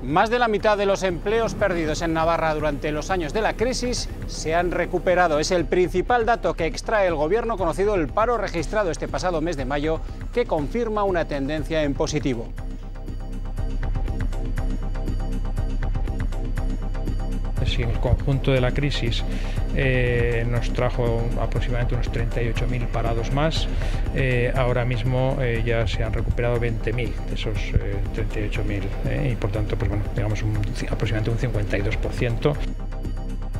Más de la mitad de los empleos perdidos en Navarra durante los años de la crisis se han recuperado. Es el principal dato que extrae el Gobierno, conocido el paro registrado este pasado mes de mayo, que confirma una tendencia en positivo. Si el conjunto de la crisis nos trajo aproximadamente unos 38.000 parados más, ahora mismo ya se han recuperado 20.000 de esos 38.000 y por tanto, pues bueno, digamos aproximadamente un 52%.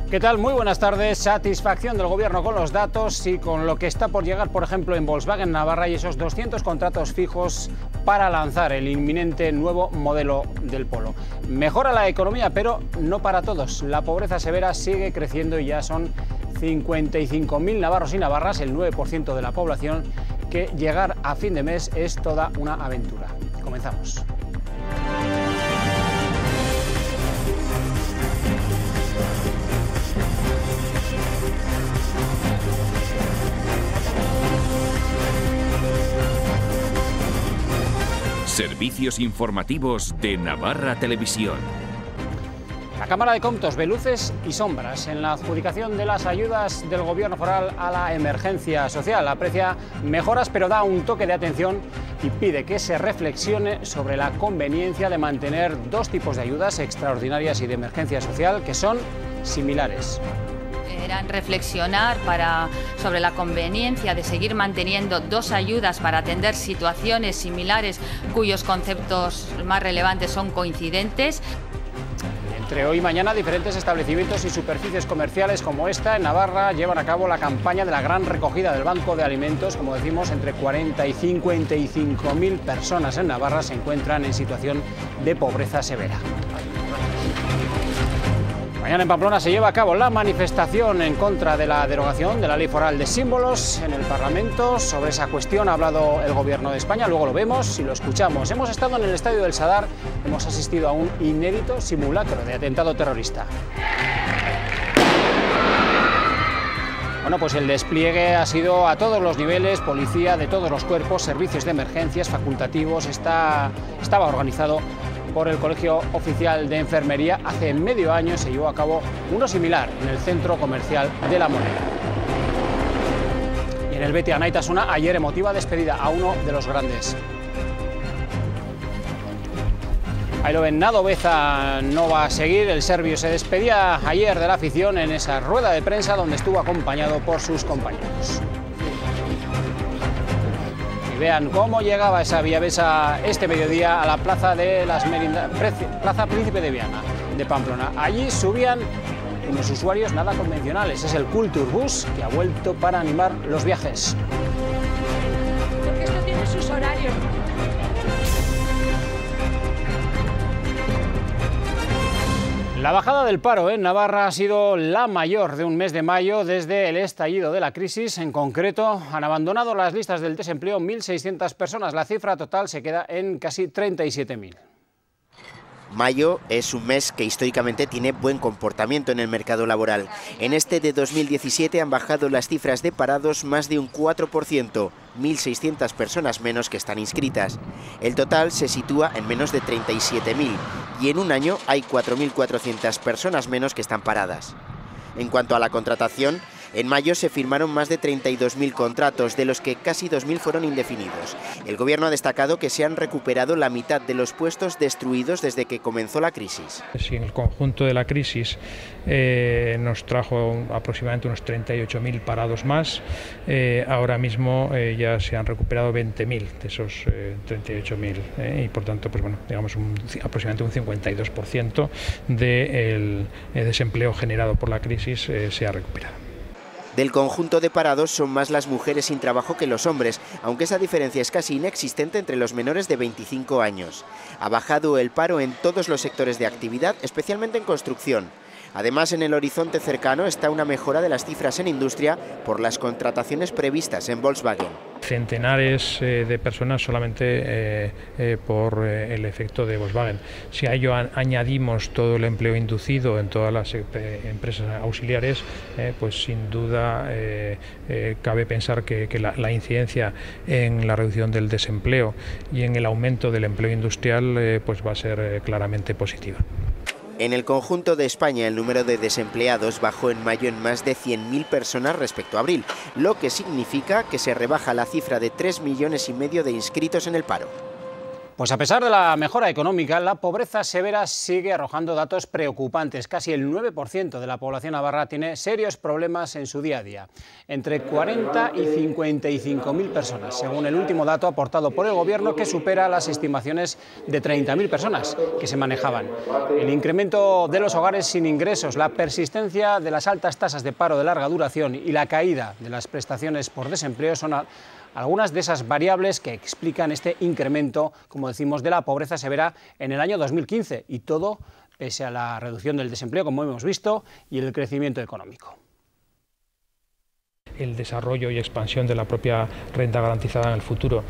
¿Qué tal? Muy buenas tardes. Satisfacción del Gobierno con los datos y con lo que está por llegar, por ejemplo, en Volkswagen Navarra y esos 200 contratos fijos para lanzar el inminente nuevo modelo del Polo. Mejora la economía, pero no para todos. La pobreza severa sigue creciendo y ya son 55.000 navarros y navarras, el 9% de la población, que llegar a fin de mes es toda una aventura. Comenzamos. Servicios informativos de Navarra Televisión. La Cámara de Comptos ve luces y sombras en la adjudicación de las ayudas del Gobierno foral a la emergencia social. Aprecia mejoras, pero da un toque de atención y pide que se reflexione sobre la conveniencia de mantener dos tipos de ayudas, extraordinarias y de emergencia social, que son similares. Eran reflexionar sobre la conveniencia de seguir manteniendo dos ayudas para atender situaciones similares cuyos conceptos más relevantes son coincidentes. Entre hoy y mañana, diferentes establecimientos y superficies comerciales como esta en Navarra llevan a cabo la campaña de la gran recogida del Banco de Alimentos. Como decimos, entre 40 y 55.000 personas en Navarra se encuentran en situación de pobreza severa. Mañana en Pamplona se lleva a cabo la manifestación en contra de la derogación de la Ley Foral de Símbolos en el Parlamento. Sobre esa cuestión ha hablado el Gobierno de España, luego lo vemos y lo escuchamos. Hemos estado en el Estadio del Sadar, hemos asistido a un inédito simulacro de atentado terrorista. Bueno, pues el despliegue ha sido a todos los niveles, policía de todos los cuerpos, servicios de emergencias, facultativos, estaba organizado por el Colegio Oficial de Enfermería. Hace medio año se llevó a cabo uno similar en el centro comercial de La Moneda. Y en el Beti Anaitasuna, ayer emotiva despedida a uno de los grandes. Ahí lo ven, Nado Beza no va a seguir, el serbio se despedía ayer de la afición en esa rueda de prensa donde estuvo acompañado por sus compañeros. Vean cómo llegaba esa Villavesa este mediodía a la plaza de las Plaza Príncipe de Viana de Pamplona. Allí subían unos usuarios nada convencionales. Es el Kulturbus que ha vuelto para animar los viajes. Porque esto tiene sus horarios. La bajada del paro en Navarra ha sido la mayor de un mes de mayo desde el estallido de la crisis. En concreto, han abandonado las listas del desempleo 1.600 personas. La cifra total se queda en casi 37.000. Mayo es un mes que históricamente tiene buen comportamiento en el mercado laboral. En este de 2017 han bajado las cifras de parados más de un 4%, 1.600 personas menos que están inscritas. El total se sitúa en menos de 37.000 y en un año hay 4.400 personas menos que están paradas. En cuanto a la contratación, en mayo se firmaron más de 32.000 contratos, de los que casi 2.000 fueron indefinidos. El Gobierno ha destacado que se han recuperado la mitad de los puestos destruidos desde que comenzó la crisis. Si el conjunto de la crisis nos trajo aproximadamente unos 38.000 parados más, ahora mismo ya se han recuperado 20.000 de esos 38.000 y por tanto, pues bueno, digamos aproximadamente un 52% del desempleo generado por la crisis se ha recuperado. Del conjunto de parados son más las mujeres sin trabajo que los hombres, aunque esa diferencia es casi inexistente entre los menores de 25 años. Ha bajado el paro en todos los sectores de actividad, especialmente en construcción. Además, en el horizonte cercano está una mejora de las cifras en industria por las contrataciones previstas en Volkswagen. Centenares de personas solamente por el efecto de Volkswagen. Si a ello añadimos todo el empleo inducido en todas las empresas auxiliares, pues sin duda cabe pensar que la incidencia en la reducción del desempleo y en el aumento del empleo industrial pues va a ser claramente positiva. En el conjunto de España, el número de desempleados bajó en mayo en más de 100.000 personas respecto a abril, lo que significa que se rebaja la cifra de 3,5 millones de inscritos en el paro. Pues a pesar de la mejora económica, la pobreza severa sigue arrojando datos preocupantes. Casi el 9% de la población navarra tiene serios problemas en su día a día. Entre 40 y 55.000 personas, según el último dato aportado por el Gobierno, que supera las estimaciones de 30.000 personas que se manejaban. El incremento de los hogares sin ingresos, la persistencia de las altas tasas de paro de larga duración y la caída de las prestaciones por desempleo son algunas de esas variables que explican este incremento, como decimos, de la pobreza severa en el año 2015, y todo pese a la reducción del desempleo, como hemos visto, y el crecimiento económico. El desarrollo y expansión de la propia renta garantizada en el futuro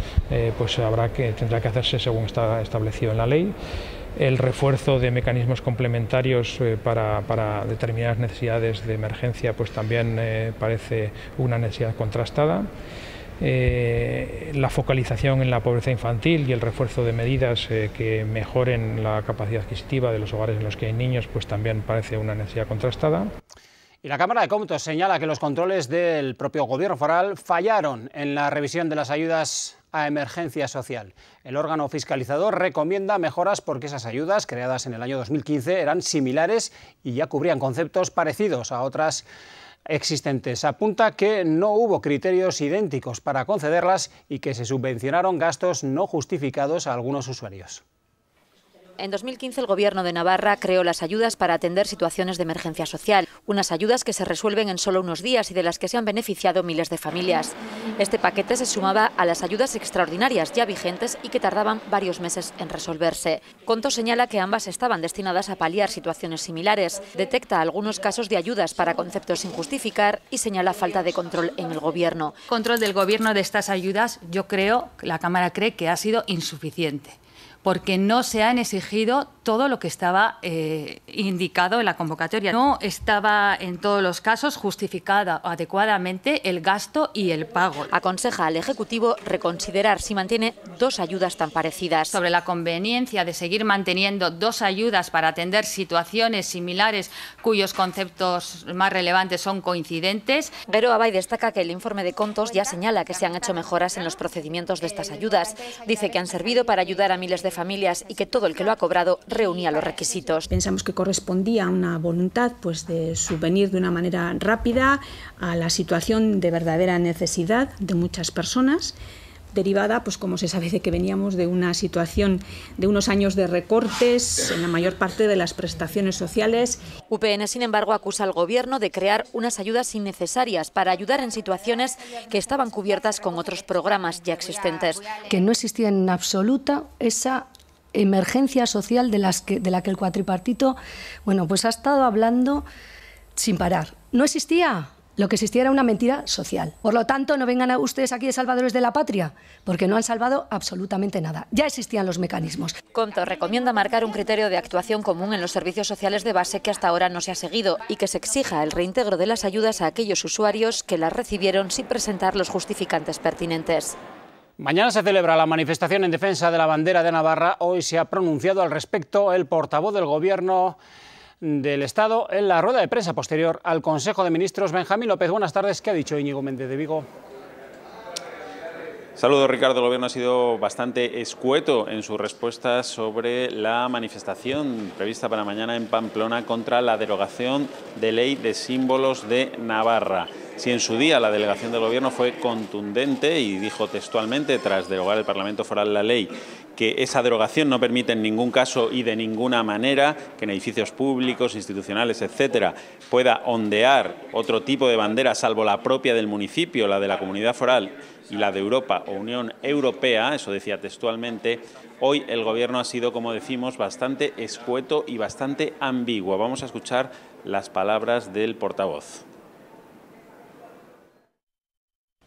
pues tendrá que hacerse según está establecido en la ley. El refuerzo de mecanismos complementarios para determinadas necesidades de emergencia pues también parece una necesidad contrastada. La focalización en la pobreza infantil y el refuerzo de medidas que mejoren la capacidad adquisitiva de los hogares en los que hay niños pues también parece una necesidad contrastada. Y la Cámara de Cómputos señala que los controles del propio Gobierno foral fallaron en la revisión de las ayudas a emergencia social. El órgano fiscalizador recomienda mejoras porque esas ayudas, creadas en el año 2015, eran similares y ya cubrían conceptos parecidos a otras existentes. Apunta que no hubo criterios idénticos para concederlas y que se subvencionaron gastos no justificados a algunos usuarios. En 2015 el Gobierno de Navarra creó las ayudas para atender situaciones de emergencia social, unas ayudas que se resuelven en solo unos días y de las que se han beneficiado miles de familias. Este paquete se sumaba a las ayudas extraordinarias ya vigentes y que tardaban varios meses en resolverse. Conto señala que ambas estaban destinadas a paliar situaciones similares, detecta algunos casos de ayudas para conceptos sin justificar y señala falta de control en el Gobierno. Control del Gobierno de estas ayudas, yo creo, la Cámara cree que ha sido insuficiente, porque no se han exigido todo lo que estaba indicado en la convocatoria. No estaba en todos los casos justificada adecuadamente el gasto y el pago. Aconseja al Ejecutivo reconsiderar si mantiene dos ayudas tan parecidas. Sobre la conveniencia de seguir manteniendo dos ayudas para atender situaciones similares cuyos conceptos más relevantes son coincidentes. Gero Abay destaca que el informe de Contos ya señala que se han hecho mejoras en los procedimientos de estas ayudas. Dice que han servido para ayudar a miles de familias y que todo el que lo ha cobrado reunía los requisitos. Pensamos que correspondía a una voluntad pues, de subvenir de una manera rápida a la situación de verdadera necesidad de muchas personas, derivada, pues como se sabe, de que veníamos de una situación de unos años de recortes en la mayor parte de las prestaciones sociales. UPN, sin embargo, acusa al Gobierno de crear unas ayudas innecesarias para ayudar en situaciones que estaban cubiertas con otros programas ya existentes. Que no existía en absoluta esa emergencia social de la que el cuatripartito, bueno, pues ha estado hablando sin parar. No existía. Lo que existía era una mentira social. Por lo tanto, no vengan a ustedes aquí de salvadores de la patria, porque no han salvado absolutamente nada. Ya existían los mecanismos. Conto recomienda marcar un criterio de actuación común en los servicios sociales de base que hasta ahora no se ha seguido y que se exija el reintegro de las ayudas a aquellos usuarios que las recibieron sin presentar los justificantes pertinentes. Mañana se celebra la manifestación en defensa de la bandera de Navarra. Hoy se ha pronunciado al respecto el portavoz del Gobierno del Estado en la rueda de prensa posterior al Consejo de Ministros. Benjamín López, buenas tardes. ¿Qué ha dicho Íñigo Méndez de Vigo? Saludos, Ricardo. El Gobierno ha sido bastante escueto en su respuesta sobre la manifestación prevista para mañana en Pamplona contra la derogación de ley de símbolos de Navarra. Si en su día la delegación del Gobierno fue contundente y dijo textualmente, tras derogar el Parlamento Foral la ley, que esa derogación no permite en ningún caso y de ninguna manera que en edificios públicos, institucionales, etcétera, pueda ondear otro tipo de bandera salvo la propia del municipio, la de la comunidad foral y la de Europa o Unión Europea, eso decía textualmente. Hoy el Gobierno ha sido, como decimos, bastante escueto y bastante ambiguo. Vamos a escuchar las palabras del portavoz.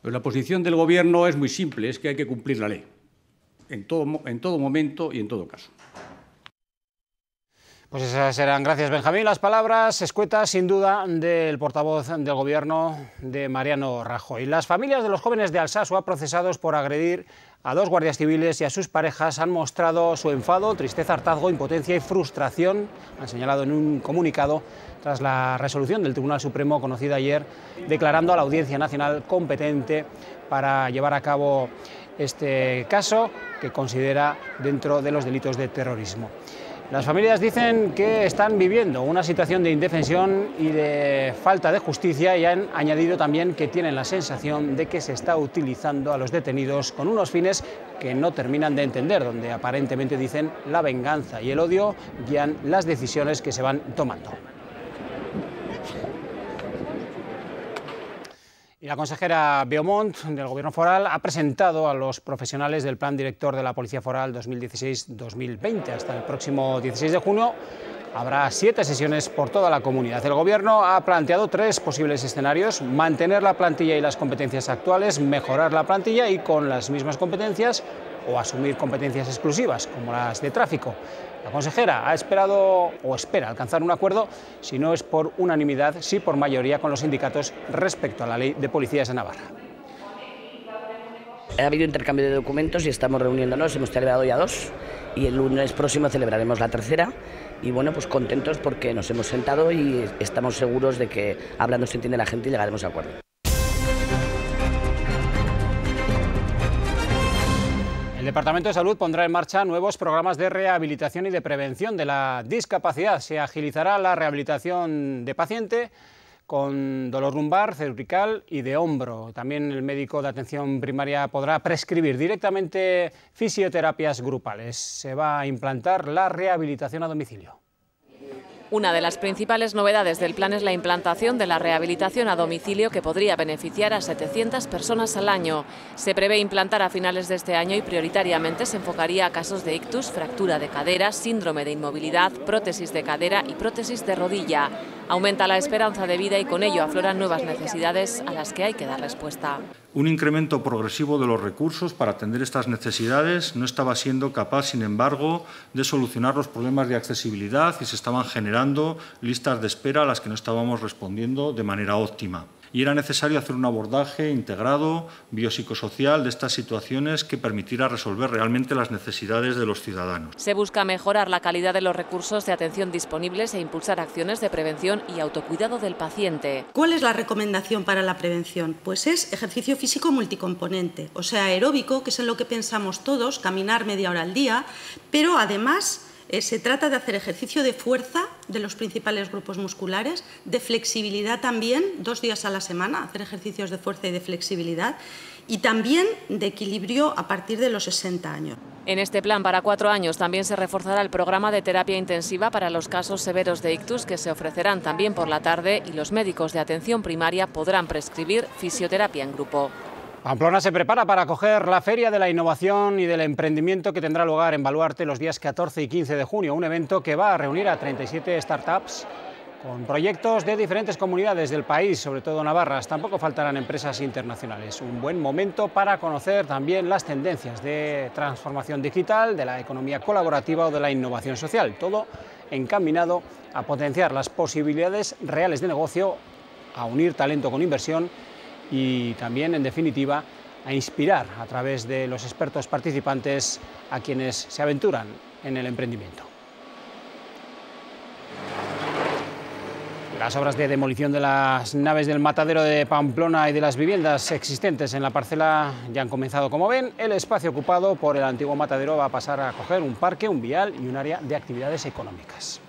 Pues la posición del Gobierno es muy simple, es que hay que cumplir la ley, en todo momento y en todo caso. Pues esas serán, gracias Benjamín, las palabras escuetas sin duda del portavoz del Gobierno, de Mariano Rajoy. Las familias de los jóvenes de Alsasua procesados por agredir a 2 guardias civiles y a sus parejas han mostrado su enfado, tristeza, hartazgo, impotencia y frustración, han señalado en un comunicado, tras la resolución del Tribunal Supremo conocida ayer, declarando a la Audiencia Nacional competente para llevar a cabo este caso que considera dentro de los delitos de terrorismo. Las familias dicen que están viviendo una situación de indefensión y de falta de justicia y han añadido también que tienen la sensación de que se está utilizando a los detenidos con unos fines que no terminan de entender, donde aparentemente dicen la venganza y el odio guían las decisiones que se van tomando. Y la consejera Beaumont del Gobierno foral ha presentado a los profesionales del Plan Director de la Policía Foral 2016-2020. Hasta el próximo 16 de junio habrá 7 sesiones por toda la comunidad. El Gobierno ha planteado 3 posibles escenarios: mantener la plantilla y las competencias actuales, mejorar la plantilla y con las mismas competencias, o asumir competencias exclusivas, como las de tráfico. La consejera ha esperado o espera alcanzar un acuerdo, si no es por unanimidad, sí por mayoría con los sindicatos respecto a la ley de policías de Navarra. Ha habido intercambio de documentos y estamos reuniéndonos, hemos celebrado ya 2 y el lunes próximo celebraremos la 3ª. Y bueno, pues contentos porque nos hemos sentado y estamos seguros de que hablando se entiende la gente y llegaremos a acuerdo. El Departamento de Salud pondrá en marcha nuevos programas de rehabilitación y de prevención de la discapacidad. Se agilizará la rehabilitación de paciente con dolor lumbar, cervical y de hombro. También el médico de atención primaria podrá prescribir directamente fisioterapias grupales. Se va a implantar la rehabilitación a domicilio. Una de las principales novedades del plan es la implantación de la rehabilitación a domicilio, que podría beneficiar a 700 personas al año. Se prevé implantar a finales de este año y prioritariamente se enfocaría a casos de ictus, fractura de cadera, síndrome de inmovilidad, prótesis de cadera y prótesis de rodilla. Aumenta la esperanza de vida y con ello afloran nuevas necesidades a las que hay que dar respuesta. Un incremento progresivo de los recursos para atender estas necesidades no estaba siendo capaz, sin embargo, de solucionar los problemas de accesibilidad y se estaban generando listas de espera a las que no estábamos respondiendo de manera óptima. Y era necesario hacer un abordaje integrado, biopsicosocial de estas situaciones que permitiera resolver realmente las necesidades de los ciudadanos. Se busca mejorar la calidad de los recursos de atención disponibles e impulsar acciones de prevención y autocuidado del paciente. ¿Cuál es la recomendación para la prevención? Pues es ejercicio físico multicomponente, o sea, aeróbico, que es en lo que pensamos todos, caminar media hora al día, pero además se trata de hacer ejercicio de fuerza de los principales grupos musculares, de flexibilidad también, 2 días a la semana, hacer ejercicios de fuerza y de flexibilidad, y también de equilibrio a partir de los 60 años. En este plan para 4 años también se reforzará el programa de terapia intensiva para los casos severos de ictus, que se ofrecerán también por la tarde, y los médicos de atención primaria podrán prescribir fisioterapia en grupo. Pamplona se prepara para acoger la Feria de la Innovación y del Emprendimiento, que tendrá lugar en Baluarte los días 14 y 15 de junio, un evento que va a reunir a 37 startups con proyectos de diferentes comunidades del país, sobre todo Navarra. Tampoco faltarán empresas internacionales. Un buen momento para conocer también las tendencias de transformación digital, de la economía colaborativa o de la innovación social, todo encaminado a potenciar las posibilidades reales de negocio, a unir talento con inversión y también, en definitiva, a inspirar a través de los expertos participantes a quienes se aventuran en el emprendimiento. Las obras de demolición de las naves del matadero de Pamplona y de las viviendas existentes en la parcela ya han comenzado. Como ven, el espacio ocupado por el antiguo matadero va a pasar a acoger un parque, un vial y un área de actividades económicas.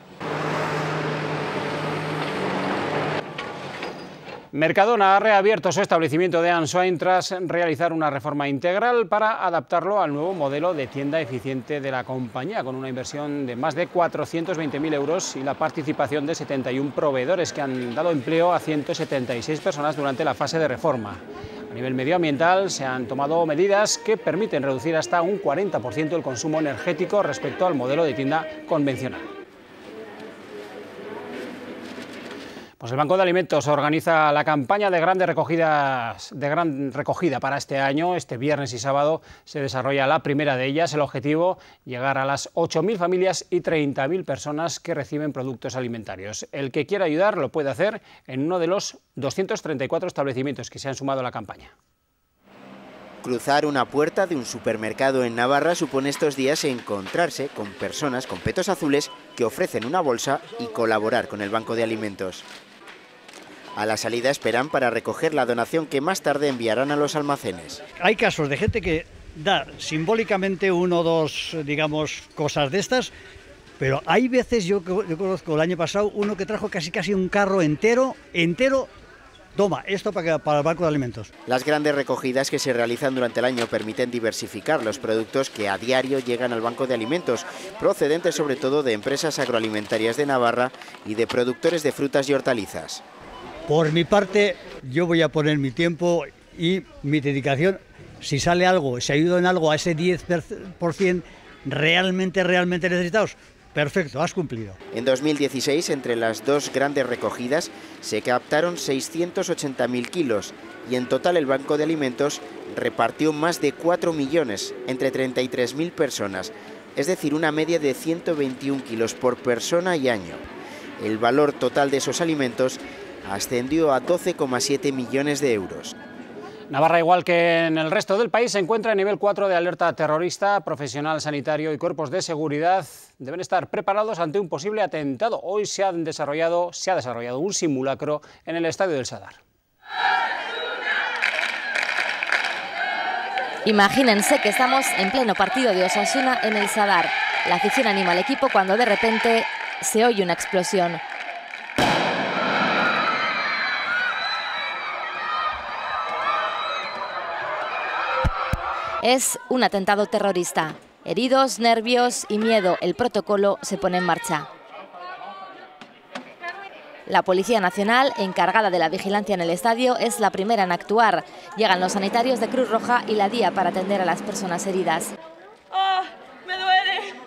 Mercadona ha reabierto su establecimiento de Ansoain tras realizar una reforma integral para adaptarlo al nuevo modelo de tienda eficiente de la compañía, con una inversión de más de 420.000 euros y la participación de 71 proveedores que han dado empleo a 176 personas durante la fase de reforma. A nivel medioambiental se han tomado medidas que permiten reducir hasta un 40% el consumo energético respecto al modelo de tienda convencional. Pues el Banco de Alimentos organiza la campaña de gran recogida para este año. Este viernes y sábado se desarrolla la primera de ellas. El objetivo, llegar a las 8.000 familias y 30.000 personas que reciben productos alimentarios. El que quiera ayudar lo puede hacer en uno de los 234 establecimientos que se han sumado a la campaña. Cruzar una puerta de un supermercado en Navarra supone estos días encontrarse con personas con petos azules que ofrecen una bolsa y colaborar con el Banco de Alimentos. A la salida esperan para recoger la donación que más tarde enviarán a los almacenes. Hay casos de gente que da simbólicamente uno o dos, digamos, cosas de estas, pero hay veces, yo conozco el año pasado, uno que trajo casi un carro entero, toma, esto para el Banco de Alimentos. Las grandes recogidas que se realizan durante el año permiten diversificar los productos que a diario llegan al Banco de Alimentos, procedentes sobre todo de empresas agroalimentarias de Navarra y de productores de frutas y hortalizas. Por mi parte, yo voy a poner mi tiempo y mi dedicación. Si sale algo, si ayudo en algo a ese 10% realmente necesitados, perfecto, has cumplido. En 2016, entre las dos grandes recogidas, se captaron 680.000 kilos y en total el Banco de Alimentos repartió más de 4 millones entre 33.000 personas, es decir, una media de 121 kilos por persona y año. El valor total de esos alimentos ascendió a 12,7 millones de euros. Navarra, igual que en el resto del país, se encuentra en nivel 4 de alerta terrorista. Profesional sanitario y cuerpos de seguridad deben estar preparados ante un posible atentado. Hoy se ha desarrollado un simulacro en el estadio del Sadar. Imagínense que estamos en pleno partido de Osasuna en el Sadar. La afición anima al equipo cuando de repente se oye una explosión. Es un atentado terrorista. Heridos, nervios y miedo, el protocolo se pone en marcha. La Policía Nacional, encargada de la vigilancia en el estadio, es la primera en actuar. Llegan los sanitarios de Cruz Roja y la DIA para atender a las personas heridas. ¡Oh, me duele!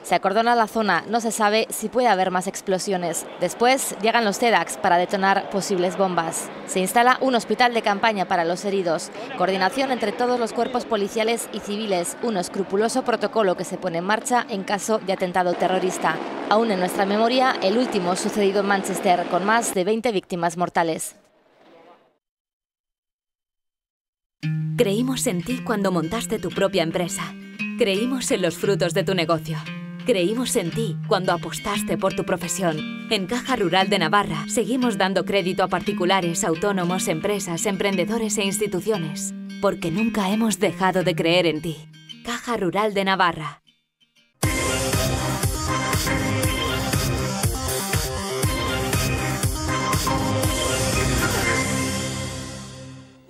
Se acordona la zona, no se sabe si puede haber más explosiones. Después llegan los TEDx para detonar posibles bombas. Se instala un hospital de campaña para los heridos. Coordinación entre todos los cuerpos policiales y civiles. Un escrupuloso protocolo que se pone en marcha en caso de atentado terrorista. Aún en nuestra memoria, el último sucedido en Manchester, con más de 20 víctimas mortales. Creímos en ti cuando montaste tu propia empresa. Creímos en los frutos de tu negocio. Creímos en ti cuando apostaste por tu profesión. En Caja Rural de Navarra seguimos dando crédito a particulares, autónomos, empresas, emprendedores e instituciones, porque nunca hemos dejado de creer en ti. Caja Rural de Navarra.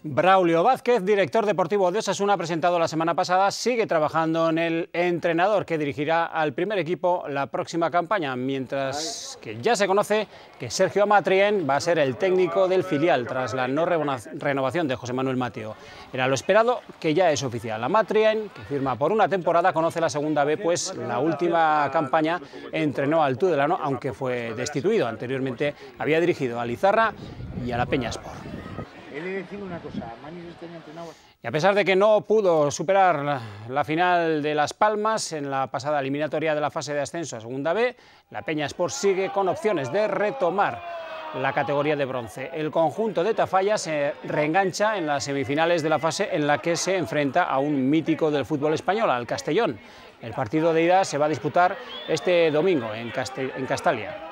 Braulio Vázquez, director deportivo de Osasuna, presentado la semana pasada, sigue trabajando en el entrenador que dirigirá al primer equipo la próxima campaña, mientras que ya se conoce que Sergio Amatrien va a ser el técnico del filial tras la no renovación de José Manuel Mateo. Era lo esperado, que ya es oficial. Amatrien, que firma por una temporada, conoce la segunda B, pues la última campaña entrenó al Tudelano, aunque fue destituido. Anteriormente había dirigido a Lizarra y a la Peña Sport. Y a pesar de que no pudo superar la final de Las Palmas en la pasada eliminatoria de la fase de ascenso a Segunda B, la Peña Sport sigue con opciones de retomar la categoría de bronce. El conjunto de Tafalla se reengancha en las semifinales de la fase en la que se enfrenta a un mítico del fútbol español, al Castellón. El partido de ida se va a disputar este domingo en Castalia.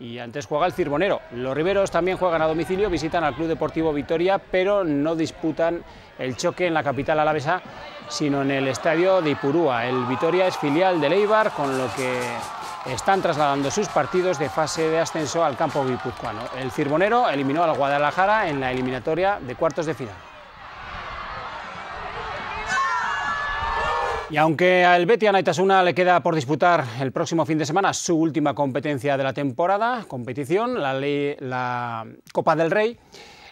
Y antes juega el Cirbonero. Los riberos también juegan a domicilio, visitan al Club Deportivo Vitoria, pero no disputan el choque en la capital alavesa, sino en el estadio de Ipurúa. El Vitoria es filial del Eibar, con lo que están trasladando sus partidos de fase de ascenso al campo guipuzcoano. El Cirbonero eliminó al Guadalajara en la eliminatoria de cuartos de final. Y aunque al Betis Anaitasuna le queda por disputar el próximo fin de semana su última competencia de la temporada, la Copa del Rey,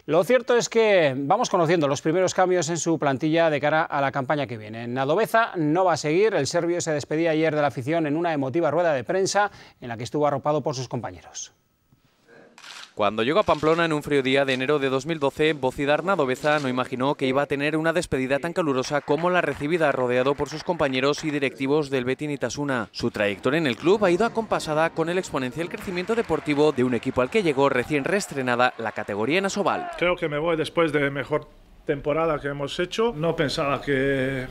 lo cierto es que vamos conociendo los primeros cambios en su plantilla de cara a la campaña que viene. Nadoveza no va a seguir, el serbio se despedía ayer de la afición en una emotiva rueda de prensa en la que estuvo arropado por sus compañeros. Cuando llegó a Pamplona en un frío día de enero de 2012, Bocidar Nadoveza no imaginó que iba a tener una despedida tan calurosa como la recibida, rodeado por sus compañeros y directivos del Betis Anaitasuna. Su trayectoria en el club ha ido acompasada con el exponencial crecimiento deportivo de un equipo al que llegó recién reestrenada la categoría en Asobal. Creo que me voy después de mejor temporada que hemos hecho. No pensaba que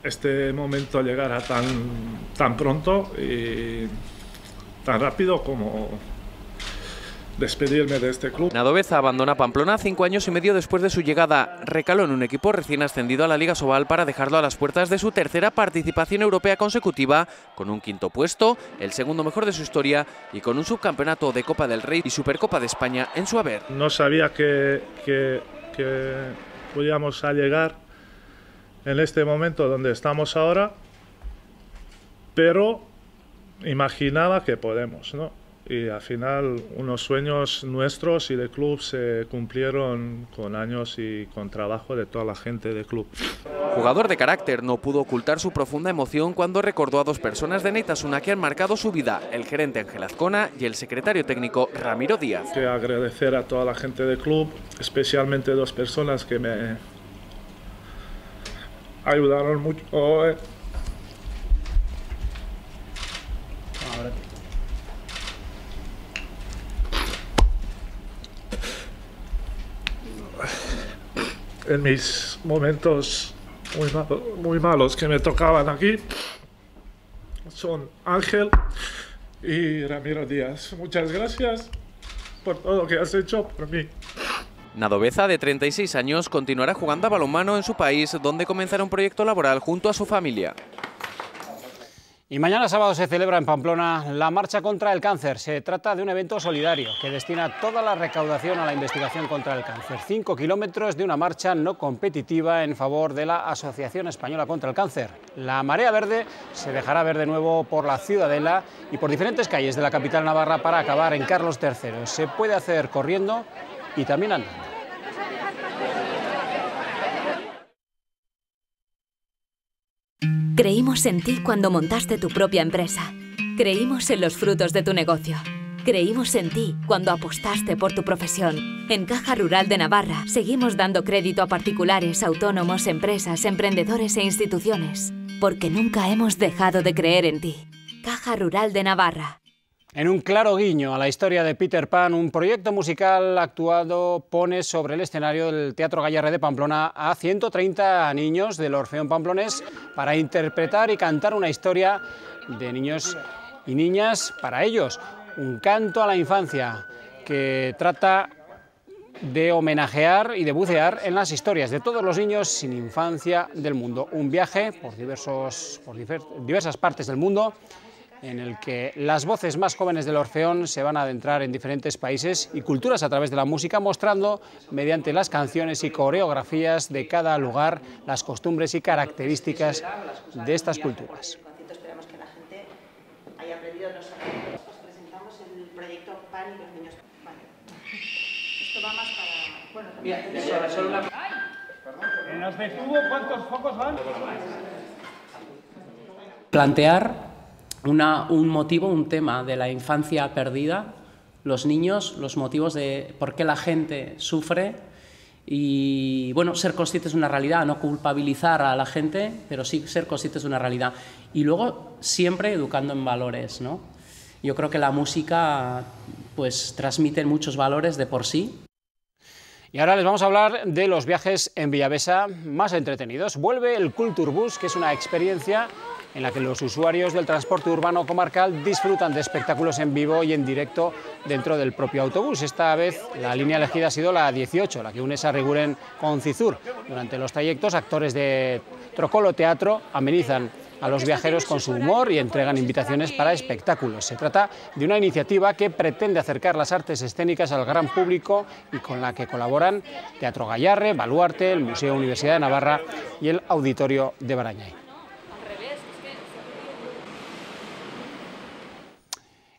este momento llegara tan pronto y tan rápido como despedirme de este club. Nadoveza abandona Pamplona 5 años y medio después de su llegada. Recaló en un equipo recién ascendido a la Liga Asobal para dejarlo a las puertas de su tercera participación europea consecutiva, con un quinto puesto, el segundo mejor de su historia y con un subcampeonato de Copa del Rey y Supercopa de España en su haber. No sabía que podíamos llegar en este momento donde estamos ahora, pero imaginaba que podemos, ¿no? Y al final unos sueños nuestros y de club se cumplieron con años y con trabajo de toda la gente del club. Jugador de carácter, no pudo ocultar su profunda emoción cuando recordó a dos personas de Anaitasuna que han marcado su vida, el gerente Ángel Azcona y el secretario técnico Ramiro Díaz. Quiero agradecer a toda la gente del club, especialmente dos personas que me ayudaron mucho. En mis momentos muy malos que me tocaban aquí son Ángel y Ramiro Díaz. Muchas gracias por todo lo que has hecho por mí. Nadoveza, de 36 años, continuará jugando a balonmano en su país, donde comenzará un proyecto laboral junto a su familia. Y mañana sábado se celebra en Pamplona la Marcha contra el Cáncer. Se trata de un evento solidario que destina toda la recaudación a la investigación contra el cáncer. 5 kilómetros de una marcha no competitiva en favor de la Asociación Española contra el Cáncer. La marea verde se dejará ver de nuevo por la Ciudadela y por diferentes calles de la capital navarra para acabar en Carlos III. Se puede hacer corriendo y también andando. Creímos en ti cuando montaste tu propia empresa. Creímos en los frutos de tu negocio. Creímos en ti cuando apostaste por tu profesión. En Caja Rural de Navarra seguimos dando crédito a particulares, autónomos, empresas, emprendedores e instituciones. Porque nunca hemos dejado de creer en ti. Caja Rural de Navarra. En un claro guiño a la historia de Peter Pan, un proyecto musical actuado pone sobre el escenario del Teatro Gayarre de Pamplona a 130 niños del Orfeón Pamplonés para interpretar y cantar una historia de niños y niñas para ellos. Un canto a la infancia que trata de homenajear y de bucear en las historias de todos los niños sin infancia del mundo. Un viaje por diversas partes del mundo, en el que las voces más jóvenes del Orfeón se van a adentrar en diferentes países y culturas a través de la música, mostrando mediante las canciones y coreografías de cada lugar las costumbres y características de estas culturas. Esperamos que la gente haya aprendido los acentos. Os presentamos el proyecto Pan y los niños. Vale. Esto va más para... Bueno, mira, solo una... En los de tubo, ¿cuántos focos van? Plantear un motivo, un tema de la infancia perdida, los niños, los motivos de por qué la gente sufre y, bueno, ser conscientes de una realidad, no culpabilizar a la gente, pero sí ser conscientes de una realidad. Y luego siempre educando en valores, ¿no? Yo creo que la música pues transmite muchos valores de por sí. Y ahora les vamos a hablar de los viajes en Villavesa más entretenidos. Vuelve el Kulturbus, que es una experiencia en la que los usuarios del transporte urbano comarcal disfrutan de espectáculos en vivo y en directo dentro del propio autobús. Esta vez la línea elegida ha sido la 18, la que une Sarriguren con Cizur. Durante los trayectos, actores de Trocolo Teatro amenizan a los viajeros con su humor y entregan invitaciones para espectáculos. Se trata de una iniciativa que pretende acercar las artes escénicas al gran público y con la que colaboran Teatro Gallarre, Baluarte, el Museo Universidad de Navarra y el Auditorio de Barañáin.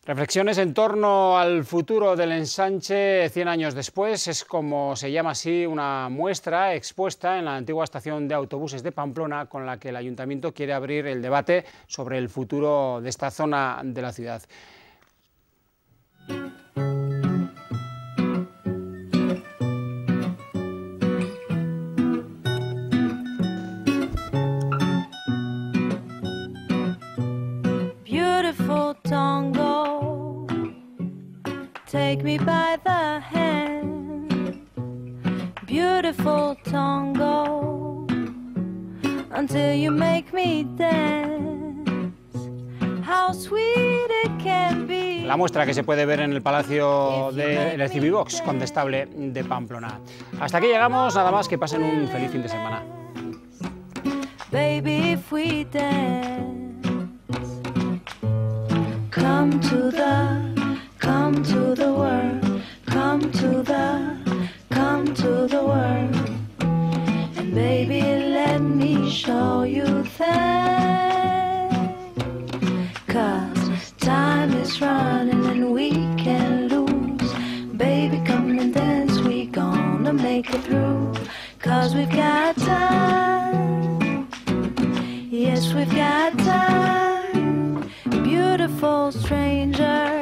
Reflexiones en torno al futuro del ensanche 100 años después. Es como se llama así una muestra expuesta en la antigua estación de autobuses de Pamplona, con la que el Ayuntamiento quiere abrir el debate sobre el futuro de esta zona de la ciudad. Beautiful tango, take me by the hand. Beautiful tango, until you make me dance. How sweet it can be. La muestra que se puede ver en el Palacio del Civivox Condestable de Pamplona. Hasta aquí llegamos, nada más, que pasen un feliz fin de semana. Baby, if we dance. Come to the world, come to the world, and baby, let me show you things, 'cause time is running and we can't lose. Baby, come and dance, we gonna make it through, 'cause we've got time, yes, we've got time. Beautiful stranger,